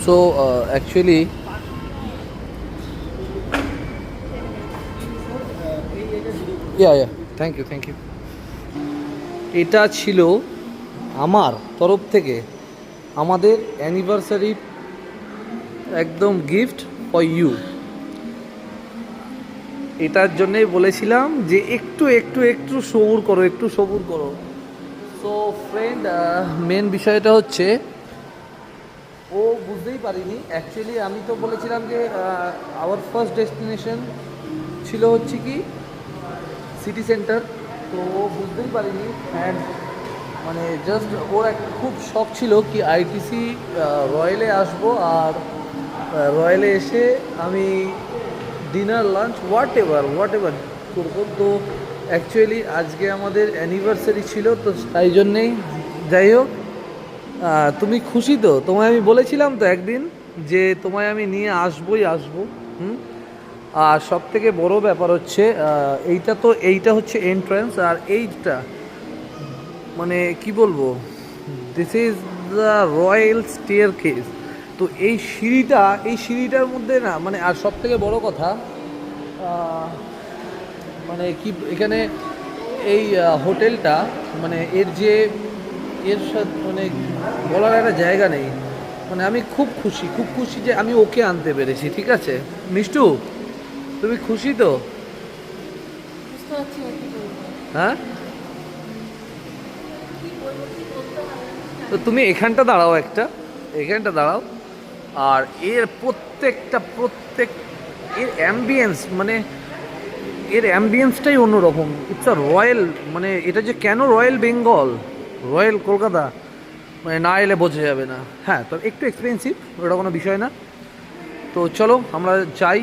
So actually yeah thank you. এটা ছিল আমার তরফ থেকে আমাদের অ্যানিভার্সারি একদম গিফট ফর ইউ। এটার জন্যই বলেছিলাম যে একটু সবুর করো। সো ফ্রেন্ড, মেন বিষয়টা হচ্ছে ও বুঝতেই পারিনি। অ্যাকচুয়ালি আমি তো বলেছিলাম যে আওয়ার ফার্স্ট ডেস্টিনেশন ছিল হচ্ছে কি সিটি সেন্টার। তো ও বুঝতেই পারিনি। অ্যান্ড মানে জাস্ট ওর একটা খুব শখ ছিল কি আইটিসি রয়্যালে আসবো, আর রয়্যালে এসে আমি ডিনার লাঞ্চ হোয়াট এভার করবো। তো অ্যাকচুয়ালি আজকে আমাদের অ্যানিভার্সারি ছিল, তো তাই জন্যেই যাই হোক, তুমি খুশি তো? তোমায় আমি বলেছিলাম তো একদিন যে তোমায় আমি নিয়ে আসবো। হুম। আর সব থেকে বড় ব্যাপার হচ্ছে এইটা হচ্ছে এন্ট্রান্স, আর এইটা মানে কি বলবো, this is the royal staircase. তো এই সিঁড়িটার মধ্যে না মানে, আর সব থেকে বড় কথা মানে কি এখানে এই হোটেলটা মানে এর সাথে মানে বলার একটা জায়গা নেই। মানে আমি খুব খুশি যে আমি ওকে আনতে পেরেছি। ঠিক আছে মিষ্টু, তুমি খুশি তো? বুঝতে পারছি না কি বলবো। হ্যাঁ, তো তুমি এখানটা দাঁড়াও, এখানটা দাঁড়াও। আর এর প্রত্যেক এর অ্যাম্বিয়েন্স মানে এর অ্যাম্বিয়েন্সটাই অন্যরকম। ইটস আ রয়্যাল, মানে এটা যে কেন রয়্যাল বেঙ্গল, রয়্যাল কলকাতা, মানে না এলে বোঝা যাবে না। হ্যাঁ, তো একটু এক্সপেন্সিভ, ওটা কোনো বিষয় না। তো চলো আমরা যাই।